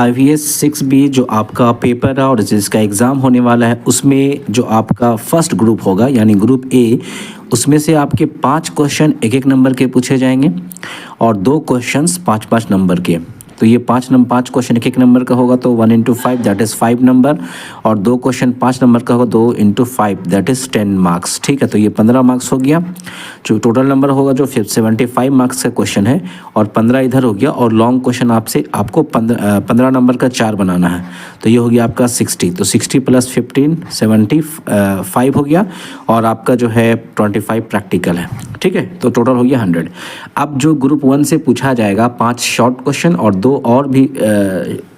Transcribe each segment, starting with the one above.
IVS 6B जो आपका paper है और जिसका एग्ज़ाम होने वाला है, उसमें जो आपका फर्स्ट ग्रुप होगा यानी ग्रुप ए, उसमें से आपके 5 क्वेश्चन 1-1 नंबर के पूछे जाएंगे और 2 क्वेश्चंस 5-5 नंबर के। तो ये 5 क्वेश्चन 1-1 नंबर का होगा तो 1 × 5 दैट इज़ 5 नंबर, और 2 क्वेश्चन 5 नंबर का होगा 2 × 5 दैट इज़ 10 मार्क्स। ठीक है, तो ये 15 मार्क्स हो गया जो टोटल नंबर होगा, जो 75 मार्क्स का क्वेश्चन है, और 15 इधर हो गया। और लॉन्ग क्वेश्चन आपको 15 नंबर का 4 बनाना है, तो ये हो गया आपका 60। तो 60 + 15 75 हो गया, और आपका जो है 25 प्रैक्टिकल है। ठीक है, तो टोटल हो गया 100। अब जो ग्रुप 1 से पूछा जाएगा 5 शॉर्ट क्वेश्चन और 2 और भी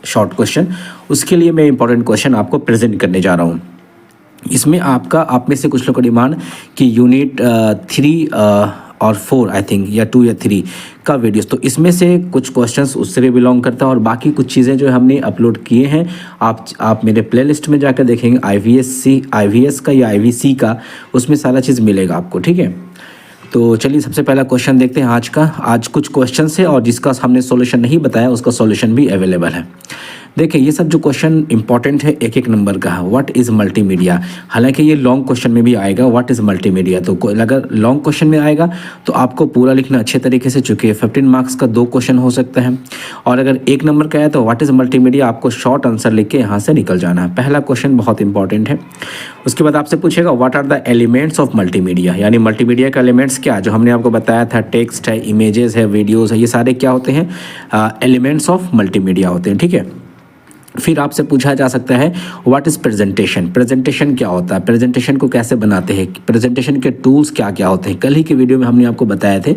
शॉर्ट क्वेश्चन, उसके लिए मैं इंपॉर्टेंट क्वेश्चन आपको प्रेजेंट करने जा रहा हूँ। इसमें आप में से कुछ लोग का डिमांड कि यूनिट 3 और 4 आई थिंक, या 2 या 3 का वीडियोस, तो इसमें से कुछ क्वेश्चंस उससे भी बिलोंग करता है, और बाकी कुछ चीज़ें जो हमने अपलोड किए हैं आप मेरे प्लेलिस्ट में जाकर देखेंगे, IVS का या IVC का, उसमें सारा चीज़ मिलेगा आपको। ठीक है, तो चलिए सबसे पहला क्वेश्चन देखते हैं आज का। आज कुछ क्वेश्चन है और जिसका हमने सॉल्यूशन नहीं बताया उसका सॉल्यूशन भी अवेलेबल है। देखिए, ये सब जो क्वेश्चन इंपॉर्टेंट है 1-1 नंबर का है। व्हाट इज़ मल्टीमीडिया, हालांकि ये लॉन्ग क्वेश्चन में भी आएगा व्हाट इज़ मल्टीमीडिया, तो अगर लॉन्ग क्वेश्चन में आएगा तो आपको पूरा लिखना अच्छे तरीके से, चूँकि 15 मार्क्स का 2 क्वेश्चन हो सकता है, और अगर 1 नंबर का है तो व्हाट इज़ मल्टीमीडिया आपको शॉर्ट आंसर लिख के यहाँ से निकल जाना है। पहला क्वेश्चन बहुत इंपॉर्टेंट है। उसके बाद आपसे पूछेगा what are the elements of multimedia, यानी मल्टीमीडिया का एलिमेंट्स क्या, जो हमने आपको बताया था टेक्स्ट है, इमेजेस है, वीडियोज़ है, ये सारे क्या होते हैं, एलिमेंट्स ऑफ मल्टीमीडिया होते हैं। ठीक है, फिर आपसे पूछा जा सकता है व्हाट इज़ प्रेजेंटेशन, प्रेजेंटेशन क्या होता है, प्रेजेंटेशन को कैसे बनाते हैं, प्रेजेंटेशन के टूल्स क्या क्या होते हैं। कल ही के वीडियो में हमने आपको बताए थे,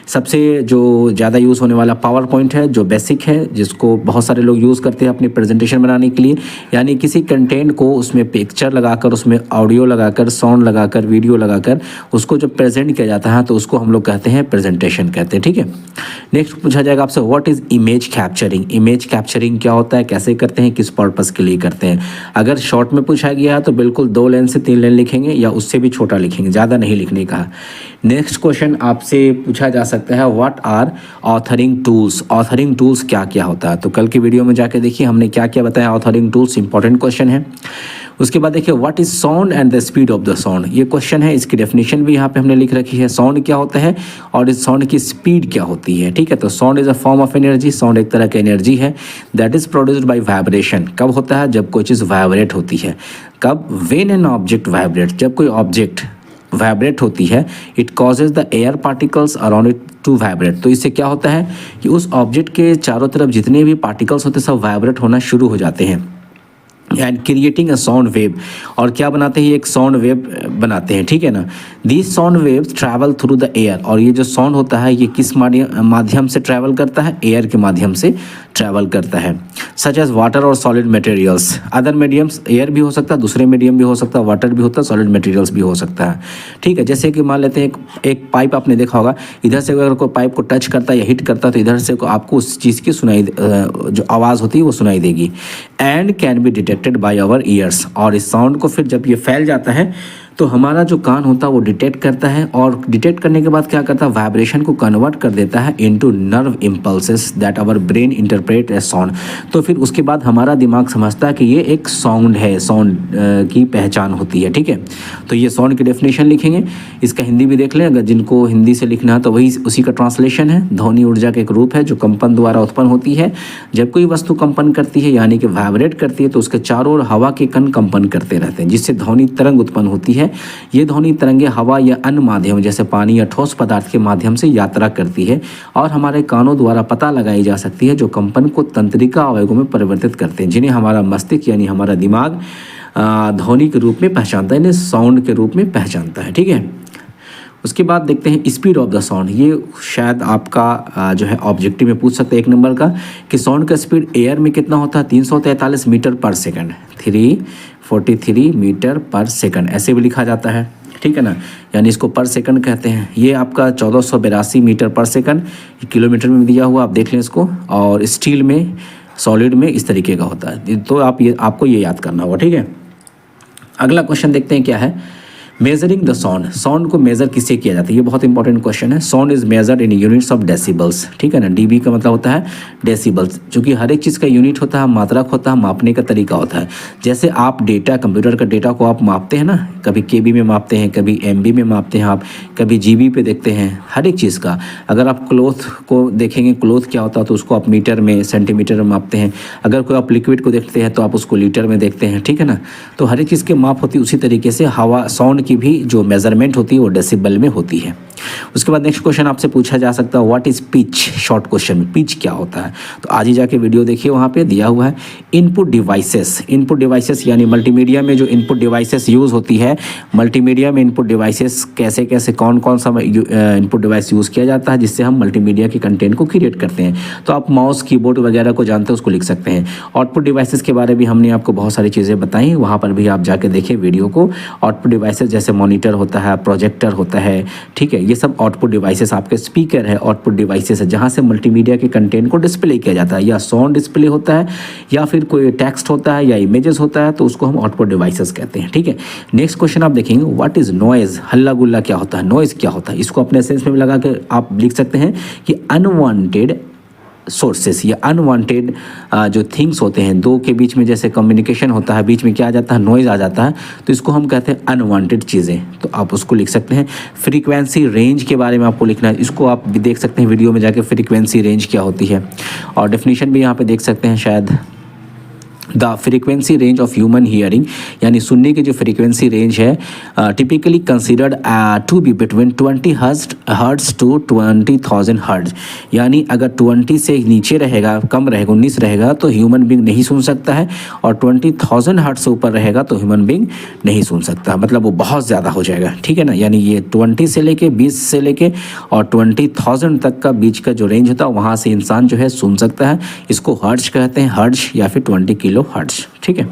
सबसे जो ज़्यादा यूज़ होने वाला पावर पॉइंट है, जो बेसिक है, जिसको बहुत सारे लोग यूज़ करते हैं अपनी प्रेजेंटेशन बनाने के लिए, यानी किसी कंटेंट को उसमें पिक्चर लगाकर, उसमें ऑडियो लगाकर, साउंड लगाकर, वीडियो लगाकर उसको जब प्रेजेंट किया जाता है तो उसको हम लोग कहते हैं प्रेजेंटेशन कहते हैं। ठीक है, नेक्स्ट पूछा जाएगा आपसे what is image capturing, image capturing क्या होता है, कैसे करते हैं, किस पर्पस के लिए करते हैं। अगर शॉर्ट में पूछा गया है तो बिल्कुल 2 लाइन से 3 लाइन लिखेंगे या उससे भी छोटा लिखेंगे, ज़्यादा नहीं लिखने का। नेक्स्ट क्वेश्चन आपसे पूछा जा सकता है what are authoring tools, authoring tools क्या क्या होता है। तो कल की वीडियो में जाके देखिए हमने क्या क्या बताया ऑथरिंग टूल्स, इंपॉर्टेंट क्वेश्चन है। उसके बाद देखिए what is sound and the speed of the sound, ये क्वेश्चन है, इसकी डेफिनेशन भी यहाँ पे हमने लिख रखी है। साउंड क्या होता है और इस साउंड की स्पीड क्या होती है। ठीक है, तो sound is a form of energy, sound एक तरह की एनर्जी है that is produced by vibration. कब होता है, जब कोई चीज़ वाइब्रेट होती है। कब, व्हेन एन ऑब्जेक्ट वाइब्रेट, जब कोई ऑब्जेक्ट वाइब्रेट होती है, it causes the air particles around it to vibrate. तो इससे क्या होता है कि उस ऑब्जेक्ट के चारों तरफ जितने भी पार्टिकल्स होते हैं सब वाइब्रेट होना शुरू हो जाते हैं, and creating a sound wave. और क्या बनाते हैं, एक साउंड वेव बनाते हैं। ठीक है ना, these sound waves travel through the air, और ये जो साउंड होता है ये किस माध्यम से ट्रैवल करता है, एयर के माध्यम से ट्रैवल करता है। सच एज वाटर और solid materials, other mediums, air भी हो सकता है, दूसरे मीडियम भी हो सकता है, वाटर भी होता है, सॉलिड मटेरियल्स भी हो सकता है। ठीक है, जैसे कि मान लेते हैं एक पाइप आपने देखा होगा, इधर से अगर कोई पाइप को टच करता है या हिट करता है तो इधर से आपको उस चीज़ की जो आवाज़ होती है वो सुनाई देगी, and can be detected by our ears. और इस साउंड को फिर जब ये फैल जाता है तो हमारा जो कान होता है वो डिटेक्ट करता है, और डिटेक्ट करने के बाद क्या करता है, वाइब्रेशन को कन्वर्ट कर देता है into nerve impulses that our brain interpret as sound. तो फिर उसके बाद हमारा दिमाग समझता है कि ये एक साउंड है, साउंड की पहचान होती है। ठीक है, तो ये साउंड की डेफिनेशन लिखेंगे, इसका हिंदी भी देख लें, अगर जिनको हिंदी से लिखना है तो वही उसी का ट्रांसलेशन है। ध्वनि ऊर्जा का एक रूप है जो कंपन द्वारा उत्पन्न होती है। जब कोई वस्तु कंपन करती है यानी कि वाइब्रेट करती है तो उसके चारों ओर हवा के कण कंपन करते रहते हैं, जिससे ध्वनि तरंग उत्पन्न होती है। ये ध्वनि तरंगे हवा या अन्य माध्यम जैसे पानी या ठोस पदार्थ के माध्यम से यात्रा करती है और हमारे कानों द्वारा पता लगाई जा सकती है, जो कंपन को तंत्रिका आवेगों में परिवर्तित करते हैं, जिन्हें हमारा मस्तिष्क यानी हमारा दिमाग ध्वनि के रूप में पहचानता है, इन्हें साउंड के रूप में पहचानता है। ठीक है, उसके बाद देखते हैं स्पीड ऑफ द साउंड। ये शायद आपका जो है ऑब्जेक्टिव में पूछ सकते हैं 1 नंबर का, कि साउंड का स्पीड एयर में कितना होता है, 343 मीटर पर सेकंड, 343 मीटर पर सेकंड, ऐसे भी लिखा जाता है। ठीक है ना, यानी इसको पर सेकंड कहते हैं। ये आपका 1482 मीटर पर सेकंड किलोमीटर में दिया हुआ, आप देख लें इसको। और स्टील में, सॉलिड में इस तरीके का होता है, तो आपको ये याद करना होगा। ठीक है, अगला क्वेश्चन देखते हैं क्या है। मेजरिंग द साउंड, साउंड को मेजर किससे किया जाता है, ये बहुत इंपॉर्टेंट क्वेश्चन है। Sound is measured in units of decibels, ठीक है ना। डीबी का मतलब होता है डेसिबल्स, क्योंकि हर एक चीज़ का यूनिट होता है, मात्रक होता है, मापने का तरीका होता है। जैसे आप डेटा, कंप्यूटर का डेटा को आप मापते हैं ना, कभी केबी में मापते हैं, कभी एमबी में मापते हैं आप, कभी जीबी पे देखते हैं, हर एक चीज़ का। अगर आप क्लोथ को देखेंगे, क्लोथ क्या होता है, तो उसको आप मीटर में, सेंटीमीटर में मापते हैं। अगर कोई आप लिक्विड को देखते हैं तो आप उसको लीटर में देखते हैं, ठीक है ना। तो हर एक चीज़ की माप होती है, उसी तरीके से हवा, साउंड की भी जो मेजरमेंट होती है वो डेसिबल में होती है। उसके बाद नेक्स्ट क्वेश्चन आपसे पूछा जा सकता है, what is pitch, short question में पिच क्या होता है। तो आज ही जाके वीडियो देखिए, वहाँ पे दिया हुआ है। इनपुट डिवाइसेस, इनपुट डिवाइसेस यानी मल्टीमीडिया में जो इनपुट डिवाइसेस यूज़ होती है, मल्टीमीडिया में इनपुट डिवाइसेस कैसे कैसे, कौन कौन सा इनपुट डिवाइस यूज़ किया जाता है जिससे हम मल्टीमीडिया के कंटेंट को क्रिएट करते हैं। तो आप माउस, कीबोर्ड वगैरह को जानते हैं, उसको लिख सकते हैं। आउटपुट डिवाइसेस के बारे में हमने आपको बहुत सारी चीज़ें बताई, वहाँ पर भी आप जाके देखिए वीडियो को। आउटपुट डिवाइसेस जैसे मॉनिटर होता है, प्रोजेक्टर होता है, ठीक है, ये सब आउटपुट डिवाइसेस। आपके स्पीकर है, आउटपुट डिवाइसेस है, जहाँ से मल्टीमीडिया के कंटेंट को डिस्प्ले किया जाता है, या साउंड डिस्प्ले होता है, या फिर कोई टेक्स्ट होता है, या इमेजेस होता है, तो उसको हम आउटपुट डिवाइसेस कहते हैं, ठीक है। नेक्स्ट क्वेश्चन आप देखेंगे, व्हाट इज नॉइज, हल्ला गुल्ला क्या होता है, नॉइज क्या होता है। इसको अपने सेंस में लगा के आप लिख सकते हैं कि अनवांटेड सोर्सेस या अनवांटेड जो थिंग्स होते हैं, दो के बीच में जैसे कम्युनिकेशन होता है, बीच में क्या आ जाता है, नॉइज़ आ जाता है, तो इसको हम कहते हैं अनवांटेड चीज़ें। तो आप उसको लिख सकते हैं। फ्रीक्वेंसी रेंज के बारे में आपको लिखना है, इसको आप भी देख सकते हैं वीडियो में जाके, फ्रीक्वेंसी रेंज क्या होती है, और डेफिनेशन भी यहाँ पे देख सकते हैं शायद। The frequency range of human hearing, यानी सुनने की जो फ्रीक्वेंसी रेंज है, typically considered to be between 20 hertz to 20,000 hertz. यानी अगर 20 से नीचे रहेगा, कम रहेगा, 19 रहेगा, तो ह्यूमन बींग नहीं सुन सकता है, और 20,000 हर्ट्ज से ऊपर रहेगा तो ह्यूमन बींग नहीं सुन सकता, मतलब वो बहुत ज़्यादा हो जाएगा, ठीक है ना। यानी ये 20 से लेके 20 से लेके और 20,000 तक का बीच का जो रेंज होता है, वहाँ से इंसान जो है सुन सकता है। इसको हर्ट्ज कहते हैं, हर्ट्ज या फिर 20 किलो हर्ट्ज, ठीक है।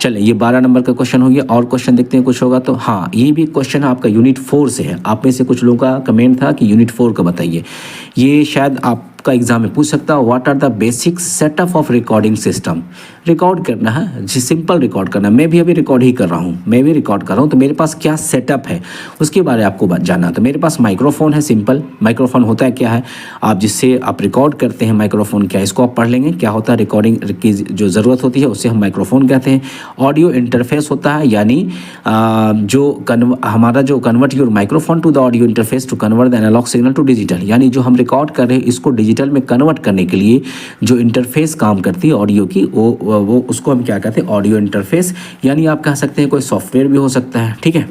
चलिए, ये 12 नंबर का क्वेश्चन हो गया। और क्वेश्चन देखते हैं कुछ होगा तो। हाँ, ये भी क्वेश्चन आपका यूनिट 4 से है। आप में से कुछ लोगों का कमेंट था कि यूनिट 4 का बताइए। ये शायद आपका एग्जाम में पूछ सकता है, what are the basic setup of recording system. Record करना है जी, सिंपल रिकॉर्ड करना। मैं भी अभी रिकॉर्ड ही कर रहा हूँ, मैं भी रिकॉर्ड कर रहा हूँ, तो मेरे पास क्या सेटअप है उसके बारे में आपको जानना। तो मेरे पास माइक्रोफोन है, सिंपल माइक्रोफोन होता है क्या है, आप जिससे आप रिकॉर्ड करते हैं, माइक्रोफोन क्या है, इसको आप पढ़ लेंगे क्या होता है। रिकॉर्डिंग की जो ज़रूरत होती है उससे हम माइक्रोफोन कहते हैं। ऑडियो इंटरफेस होता है, यानी हमारा जो convert your microphone to the audio interface to convert the analog signal to digital, यानी जो हम रिकॉर्ड कर रहे हैं इसको डिजिटल में कन्वर्ट करने के लिए जो इंटरफेस काम करती है ऑडियो की, वो उसको हम क्या कहते हैं, ऑडियो इंटरफेस। यानी आप कह सकते हैं कोई सॉफ्टवेयर भी हो सकता है, ठीक है।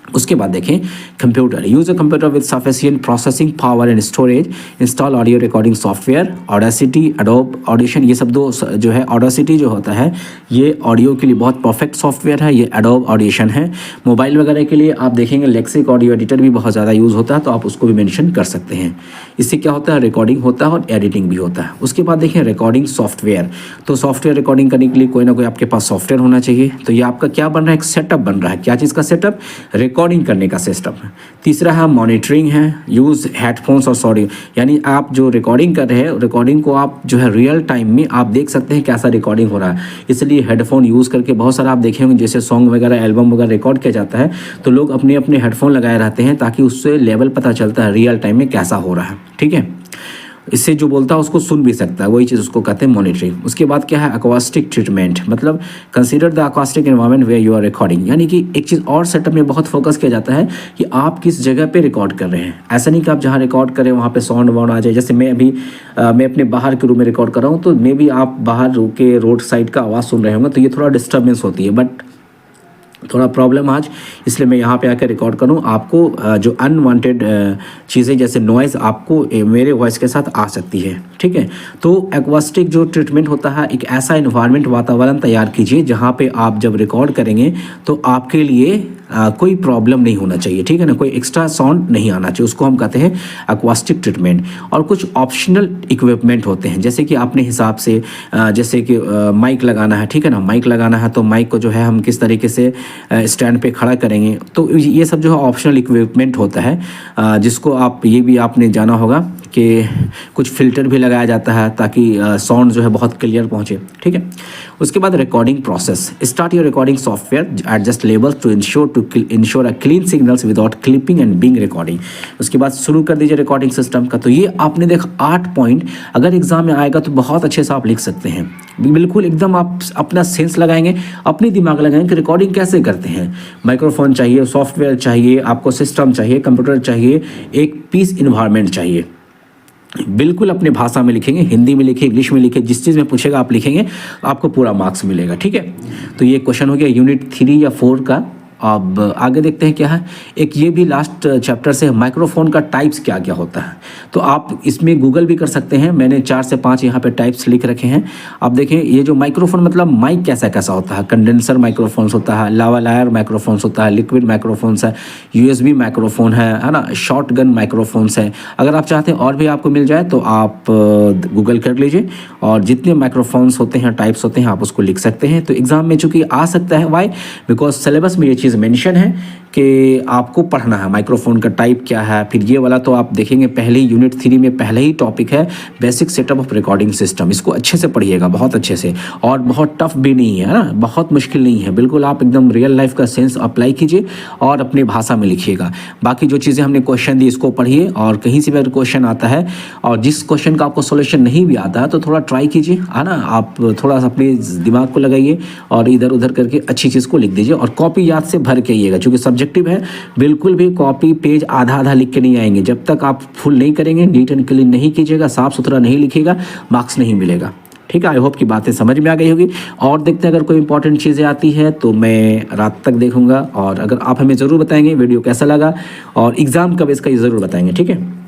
उसके बाद देखें, computer, use a computer with sufficient processing power and storage, install audio recording software, audacity, adobe audition. ये सब दो जो है, ऑडेसिटी जो होता है ये ऑडियो के लिए बहुत परफेक्ट सॉफ्टवेयर है, ये एडोब ऑडिशन है। मोबाइल वगैरह के लिए आप देखेंगे लेक्सिक ऑडियो एडिटर भी बहुत ज़्यादा यूज़ होता है, तो आप उसको भी मेंशन कर सकते हैं। इससे क्या होता है, रिकॉर्डिंग होता है और एडिटिंग भी होता है। उसके बाद देखें रिकॉर्डिंग सॉफ्टवेयर, तो सॉफ्टवेयर रिकॉर्डिंग करने के लिए कोई ना कोई आपके पास सॉफ्टवेयर होना चाहिए। तो ये आपका क्या बन रहा है, एक सेटअप बन रहा है। क्या चीज़ का सेटअप, रिकॉर्डिंग करने का सिस्टम है। तीसरा है मॉनिटरिंग है, यूज़ हेडफोन्स और ऑडियो, यानी आप जो रिकॉर्डिंग कर रहे हैं, रिकॉर्डिंग को आप जो है रियल टाइम में आप देख सकते हैं कैसा रिकॉर्डिंग हो रहा है। इसलिए हेडफोन यूज़ करके बहुत सारा आप देखे होंगे, जैसे सॉन्ग वगैरह, एल्बम वगैरह रिकॉर्ड किया जाता है, तो लोग अपने अपने हेडफोन लगाए रहते हैं ताकि उससे लेवल पता चलता है रियल टाइम में कैसा हो रहा है, ठीक है। इससे जो बोलता है उसको सुन भी सकता है, वही चीज़ उसको कहते हैं मॉनिटरिंग। उसके बाद क्या है, अक्वास्टिक ट्रीटमेंट, मतलब consider the acoustic environment where you are recording, यानी कि एक चीज़ और सेटअप में बहुत फोकस किया जाता है कि आप किस जगह पे रिकॉर्ड कर रहे हैं। ऐसा नहीं कि आप जहाँ रिकॉर्ड करें वहाँ पे साउंड वाउंड आ जाए। जैसे मैं अभी मैं अपने बाहर के रूम में रिकॉर्ड कर रहा हूँ, तो मे भी आप बाहर के रोड साइड का आवाज़ सुन रहे होंगे, तो ये थोड़ा डिस्टर्बेंस होती है, बट थोड़ा प्रॉब्लम आज, इसलिए मैं यहाँ पे आकर रिकॉर्ड करूँ। आपको जो अनवांटेड चीज़ें जैसे नॉइज़ आपको मेरे वॉइस के साथ आ सकती है, ठीक है। तो एक्वास्टिक जो ट्रीटमेंट होता है, एक ऐसा इन्वायरमेंट, वातावरण तैयार कीजिए जहाँ पे आप जब रिकॉर्ड करेंगे तो आपके लिए कोई प्रॉब्लम नहीं होना चाहिए, ठीक है ना, कोई एक्स्ट्रा साउंड नहीं आना चाहिए, उसको हम कहते हैं एक्वास्टिक ट्रीटमेंट। और कुछ ऑप्शनल इक्विपमेंट होते हैं, जैसे कि अपने हिसाब से जैसे कि माइक लगाना है, ठीक है ना, माइक लगाना है तो माइक को जो है हम किस तरीके से स्टैंड पे खड़ा करेंगे, तो ये सब जो है ऑप्शनल इक्विपमेंट होता है, जिसको आप ये भी आपने जाना होगा कि कुछ फ़िल्टर भी लगाया जाता है ताकि साउंड जो है बहुत क्लियर पहुँचे, ठीक है। उसके बाद recording process, start your recording software, adjust levels to ensure a clean signals without clipping and बिंग रिकॉर्डिंग। उसके बाद शुरू कर दीजिए रिकॉर्डिंग सिस्टम का। तो ये आपने देखा 8 पॉइंट, अगर एग्जाम में आएगा तो बहुत अच्छे से आप लिख सकते हैं, बिल्कुल एकदम आप अपना सेंस लगाएंगे, अपनी दिमाग लगाएंगे कि रिकॉर्डिंग कैसे करते हैं। माइक्रोफोन चाहिए, सॉफ्टवेयर चाहिए, आपको सिस्टम चाहिए, कंप्यूटर चाहिए, एक पीस इन्वायरमेंट चाहिए। बिल्कुल अपने भाषा में लिखेंगे, हिंदी में लिखे, इंग्लिश में लिखे, जिस चीज़ में पूछेगा आप लिखेंगे, आपको पूरा मार्क्स मिलेगा, ठीक है। तो ये क्वेश्चन हो गया यूनिट 3 या 4 का। अब आगे देखते हैं क्या है। एक ये भी लास्ट चैप्टर से, माइक्रोफोन का टाइप्स क्या क्या होता है। तो आप इसमें गूगल भी कर सकते हैं, मैंने 4 से 5 यहाँ पे टाइप्स लिख रखे हैं। आप देखें ये जो माइक्रोफोन मतलब माइक कैसा कैसा होता है। कंडेंसर माइक्रोफोन्स होता है, लावालायर माइक्रोफोन्स होता है, लिक्विड माइक्रोफोन्स है, USB माइक्रोफोन है ना, शॉर्ट गन माइक्रोफोन्स है। अगर आप चाहते हैं और भी आपको मिल जाए तो आप गूगल कर लीजिए, और जितने माइक्रोफोन्स होते हैं, टाइप्स होते हैं, आप उसको लिख सकते हैं। तो एग्जाम में चूँकि आ सकता है, वाई बिकॉज सिलेबस में ये चीज़ मेंशन है कि आपको पढ़ना है माइक्रोफोन का टाइप क्या है। फिर ये वाला तो आप देखेंगे पहले ही यूनिट 3 में पहले ही टॉपिक है basic setup of recording system. इसको अच्छे से पढ़िएगा, बहुत अच्छे से, और बहुत टफ भी नहीं है ना, बहुत मुश्किल नहीं है। बिल्कुल आप एकदम रियल लाइफ का सेंस अप्लाई कीजिए और अपनी भाषा में लिखिएगा। बाकी जो चीज़ें हमने क्वेश्चन दी इसको पढ़िए, और कहीं से भी अगर क्वेश्चन आता है और जिस क्वेश्चन का आपको सोल्यूशन नहीं भी आता है तो थोड़ा ट्राई कीजिए, है ना। आप थोड़ा सा अपने दिमाग को लगाइए और इधर उधर करके अच्छी चीज़ को लिख दीजिए, और कॉपी याद से भर के आइएगा। चूँकि सब्जेक्टिव है, बिल्कुल भी कॉपी पेज आधा आधा लिख के नहीं आएंगे। जब तक आप फुल नहीं करेंगे, नीट एंड क्लीन नहीं कीजिएगा, साफ सुथरा नहीं लिखिएगा, मार्क्स नहीं मिलेगा, ठीक है। आई होप की बातें समझ में आ गई होगी। और देखते हैं अगर कोई इंपॉर्टेंट चीज़ें आती है तो मैं रात तक देखूंगा, और अगर आप हमें ज़रूर बताएंगे वीडियो कैसा लगा और एग्ज़ाम कब इसका ये ज़रूर बताएंगे, ठीक है।